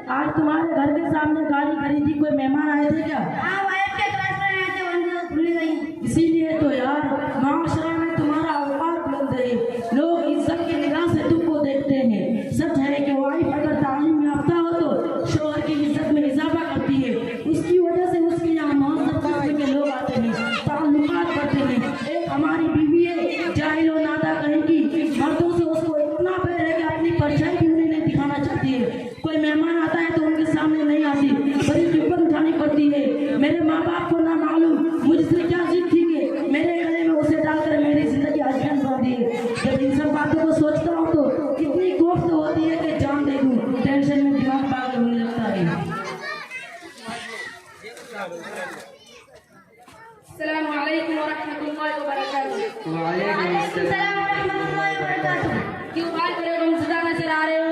आज तुम्हारे घर के सामने गाड़ी खड़ी थी, कोई मेहमान आए थे क्या? हाँ, वाइफ के क्लास में आए थे, वहीं भूल गई। इसीलिए तो यार माशरा में तुम्हारा औकात बुलंद है, लोग इज्जत की निगाह से तुमको देखते हैं। सच है कि वाइफ अगर तालीम याफ्ता हो तो शोहर की इज्जत में इजाफा करती है, उसकी वजह से उसके यहाँ मौसम के लोग आते हैं, ताल्लुकात करते हैं। एक हमारी बीवी है, जाहिल और नादा कहेगी, मर्दों से उसको इतना प्यार है कि अपनी परछाई भी उन्हें नहीं दिखाना चाहती है। कोई मेहमान आता है तो उनके सामने नहीं आती, बड़ी जुब्बन उठानी पड़ती है। मेरे माँ बाप को ना मालूम मुझसे क्या जिद थी कि मेरे गले में उसे डालकर मेरी जिंदगी आसान बना दी है। जब इन सब बातों को सोचता हूँ तो इतनी कोफ्त होती है कि जान दे दूँ, टेंशन में दिमाग पागल होने लगता है। अस्सलाम वालेकुम व रहमतुल्लाहि व बरकातुहू। वालेकुम अस्सलाम व रहमतुल्लाहि व बरकातुहू। क्यों आज बड़े गमज़दा नजर आ रहे हो?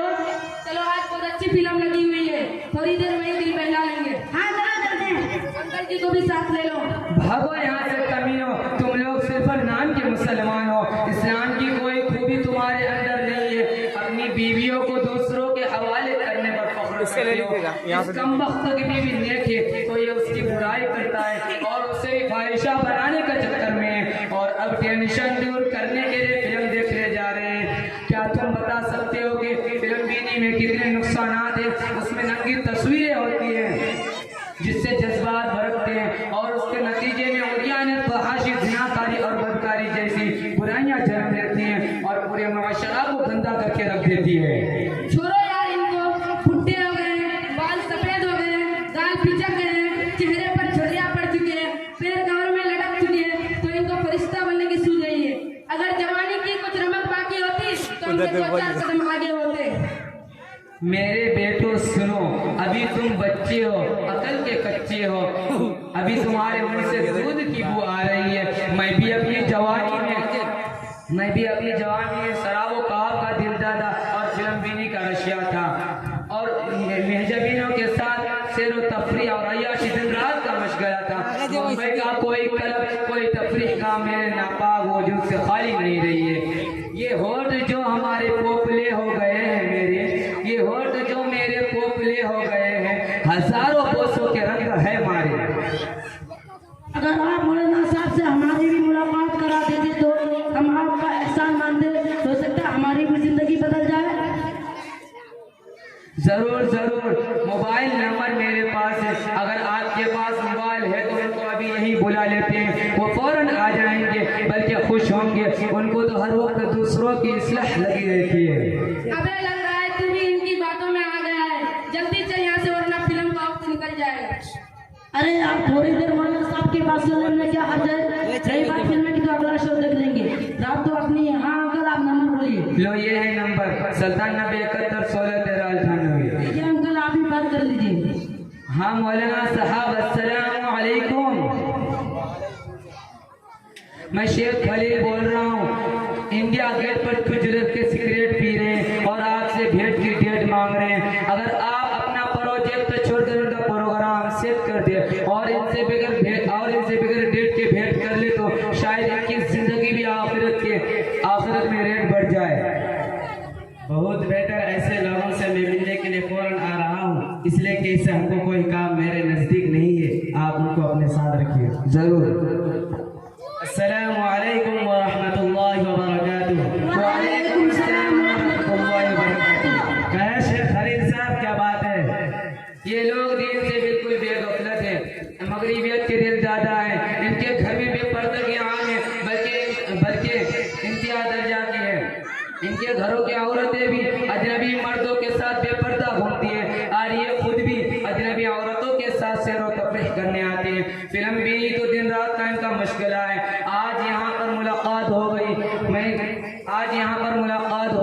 चलो आज बहुत अच्छी फिल्म लगी हुई है, थोड़ी देर में ही दिल बहला लेंगे। हाँ, चलो चलते हैं। अंकल जी को भी साथ ले लो। भागो यहाँ से कमीनो, तुम लोग सिर्फ नाम के मुसलमान हो, इस्लाम की कोई खूबी तुम्हारे अंदर नहीं है। अपनी बीवियों को दूसरों के हवाले करने पर फख्र करते हो। कम वक्त की बीवी नेक है तो ये उसकी बुराई करता है और उसे ख्वाहिशा बनाने का चक्कर में, और अब टेंशन दूर करने के लिए फिल्म देखने जा रहे हैं। क्या तुम बता सकते हो कि फिल्म बीनी में कितने नुकसानात हैं? उसमें नंगी तस्वीरें होती हैं जिससे जज्बात भड़कते हैं और उसके नतीजे में उरियानत, फहाशी, ज़िनाकारी और बदकारी जैसी बुराइयां जन्म लेती हैं और पूरे माशरा को गंदा करके रख देती है। छोड़ो यार इनको, फुट्टे हो गए, बाल सफेद हो गए, गाल पिचक गए, चेहरे पर झुर्रियां पड़ चुकी है, पैर गाँव में लटक चुकी है, तो इनको फरिश्ता बनने की सूझ रही है। अगर जवानी की कुछ रमक बाकी होती तो हमसे 2-4 कदम आगे होते। मेरे बेटो सुनो, अभी तुम बच्चे हो, अकल के कच्चे हो, अभी तुम्हारे मुंह से दूध की बू आ रही है। मैं भी अपनी जवानी में शराबो कबाब का दिलदादा और फिल्म बीनी का रशिया था, और मेहजबीनों के साथ सैर व तफरीह और अय्याशी दिन रात का मशगला था। मुंबई का कोई क्लब, कोई तफरीह का मेरे नापाक वजूद से खाली नहीं रही है। ये होठ जो हमारे पोपले हो गए हैं, ये होठ जो मेरे पोपले हो गए हैं, हजारों बोसों के रंग है मारे। अगर आप मौलाना साहब से हमारी भी मुलाकात करा देते तो हम आपका एहसान मानते, हो सकता है हमारी भी जिंदगी बदल जाए। जरूर जरूर, मोबाइल नंबर मेरे पास है, अगर आपके पास मोबाइल है तो उनको अभी यहीं बुला लेते हैं, वो फौरन आ जाएंगे, बल्कि खुश होंगे। उनको तो हर वक्त दूसरों की इस्लाह लगी रहती है। अबे लग रहा है तू भी इनकी बातों में आ गया है, जल्दी चल यहाँ से वरना फिल्म का वक्त निकल जाएगा। अरे आप थोड़ी देर मौलाना साहब के पास चले, में क्या हर्ज है? रही बात फिल्म की तो अगला शो देख लेंगे। रात तो अपनी, हाँ अंकल आप नंबर बोलिए। लो ये है नंबर 9791161398। देखिए अंकल आप ही बात कर लीजिए। हाँ मौलाना साहब, अस्सलाम वालेकुम। मैं शेख खलील बोल रहा हूँ। इंडिया गेट पर कुछ लोग के सिगरेट पी रहे हैं और आपसे भेंट की डेट मांग रहे हैं। अगर आप अपना प्रोजेक्ट छोड़कर उनका प्रोग्राम सेट कर दे और इनसे बगैर डेट के भेंट कर ले तो शायद इनकी जिंदगी भी आखिरत में रेट बढ़ जाए। बहुत बेहतर, ऐसे लोगों से मैं मिलने के लिए फौरन आ रहा हूँ, इसलिए कि इससे हमको कोई काम मेरे नजदीक नहीं है, आप उनको अपने साथ रखिए। जरूर। अस्सलाम वालेकुम व रहमतुल्लाहि व बरकातुहू। वालेकुम सलाम व रहमतुल्लाहि व बरकातुहू। कहे शेख खलील साहब, क्या बात है? ये लोग दीन से बिल्कुल बेगफलत है, मगरिबियत के दिल ज्यादा है, इनके घर में बेपर्दगी आम है, बल्कि इंतहा दर्जा की है। इनके घरों की औरतें भी अजनबी मर्दों के साथ बेपर्दा घूमती है और ये खुद भी अजनबी औरतों के साथ सैर व तफरीह करने आते हैं। फिल्म बीनी तो दिन रात का इनका मशगला है। आज यहाँ पर मुलाकात हो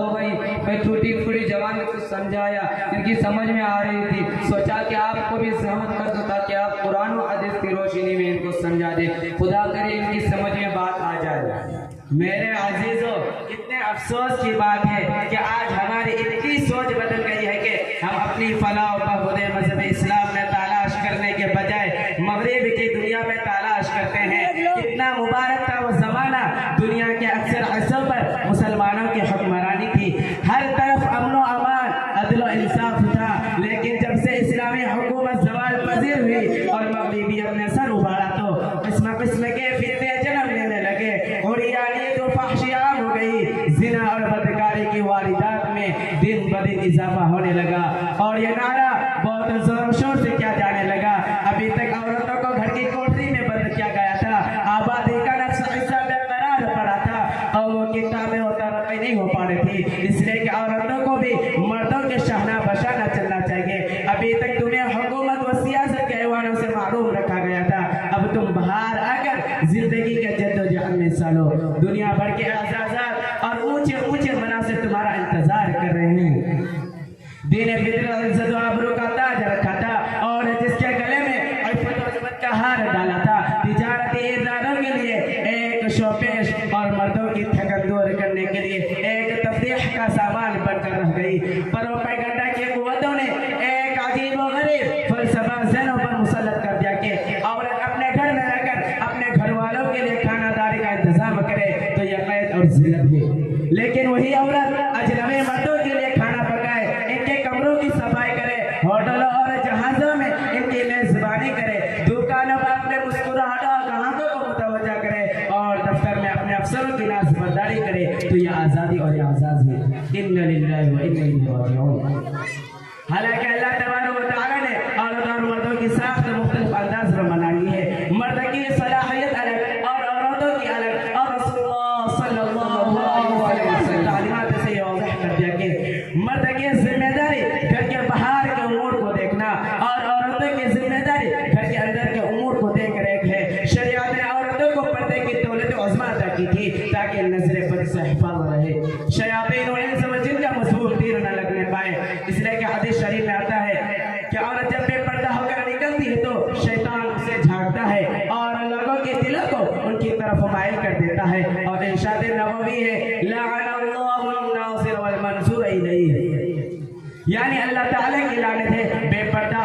गई, मैं टूटी फूटी जवान में कुछ समझाया, इनकी समझ में आ रही थी, सोचा कि आपको भी सहमत कर दो ताकि आप कुरान और हदीस की रोशनी में इनको समझा दे। खुदा करे इनकी समझ में बात आ जाए। मेरे अजीजों, कितने अफसोस की बात है कि आज हमारी इतनी सोच बदल गई है कि हम अपनी फलाह व बहबूद मज़हब इस्लाम में तलाश करने के बजाय मगरिब की दुनिया में तलाश करते हैं। कितना मुबारक था वो ज़माना, दुनिया के अक्सर हिस्सों पर मुसलमानों की हुक्मरानी थी, हर तरफ अमन व अमान, अदल व इंसाफ था। लेकिन जब से और ये नारा बहुत जोर शोर से क्या जाने लगा। अभी तक औरतों को घर की कोठरी में बंद किया गया था, आबादी का नक्शा हिस्सा बेकरार पड़ा था और वो किताबें और तरक्की नहीं हो पा रही थी, इसलिए कि औरतों को भी मर्दों के शहना बशाना चलना चाहिए। अभी तक तुम्हें हुकूमत व सियासत के ऐवानों से मारूम रखा गया था, अब तुम बाहर आकर जिंदगी के जद्दोजहद में हिस्सा लो। दुनिया भर के एजाज़ात और ऊंचे ऊंचे मनासिब तुम्हारा इंतजार कर रहे हैं। दीन फितरत इज्जत व आबरू का ताज रखा था और जिसके गले में इफ़्फ़त व इज़्ज़त का हार डाला था, तिजारती इरादों के लिए एक शोपेश और मर्दों की थकन दूर करने के लिए एक तफरीह का सामान बनकर रह गई। प्रोपेगेंडा की कुव्वतों ने एक अजीब व गरीब फलसफा ज़हनों पर मुसल्लत कर दिया कि औरत अपने घर में रहकर अपने घर वालों के लिए खानादारी का इंतजाम करे तो यह कैद और जिल्लत है। लेकिन वही औरत अजनबी मर्दों के लिए खाना पकाए, इनके कमरों की सफाई करे, होटलों और जहाजों में इनकी मेजबानी करे, दुकानों पर अपने मुस्कुराहटों और ग्राहकों को मुतवज्जा करे और दफ्तर में अपने अफसरों की नाज़बरदारी करे तो यह आज़ादी और यह आज़ाद है। इन्ना लिल्लाहि व इन्ना इलैहि राजिऊन। हालांकि अल्लाह तबारक व तआला ने औरत और मर्दों की साख्त मुख्तलिफ अंदाज में बनाई है। मर्द की सलाहियत अलग और औरतों की अलग, और रसूलुल्लाह सल्लल्लाहु अलैहि वसल्लम तालीमात से ये वाज़ह कर दिया कि मर्द की जिम्मेदारी घर के बाहर के उमूर को देखना और औरतों की जिम्मेदारी घर के अंदर के उमूर को देख रेख है। शरीयत ने औरतों को पर्दे की दौलत उज़्मा अता की थी ताकि नजर बद से हिफाज़त रहे, शयातीन और इंस व जिन का मजबूत तीर न लगने पाए। इसलिए कि हदीस शरीफ में आता है कि औरत जब बेपर्दा होकर निकलती है तो शैतान उसे झाड़ता है और लोगों के दिलों को उनकी तरफ माइल कर देता है। और इरशाद नबवी है लअनल्लाहुन नासिर वल मंसूर इलैहि, यानी अल्लाह ताला की लानत है बेपर्दा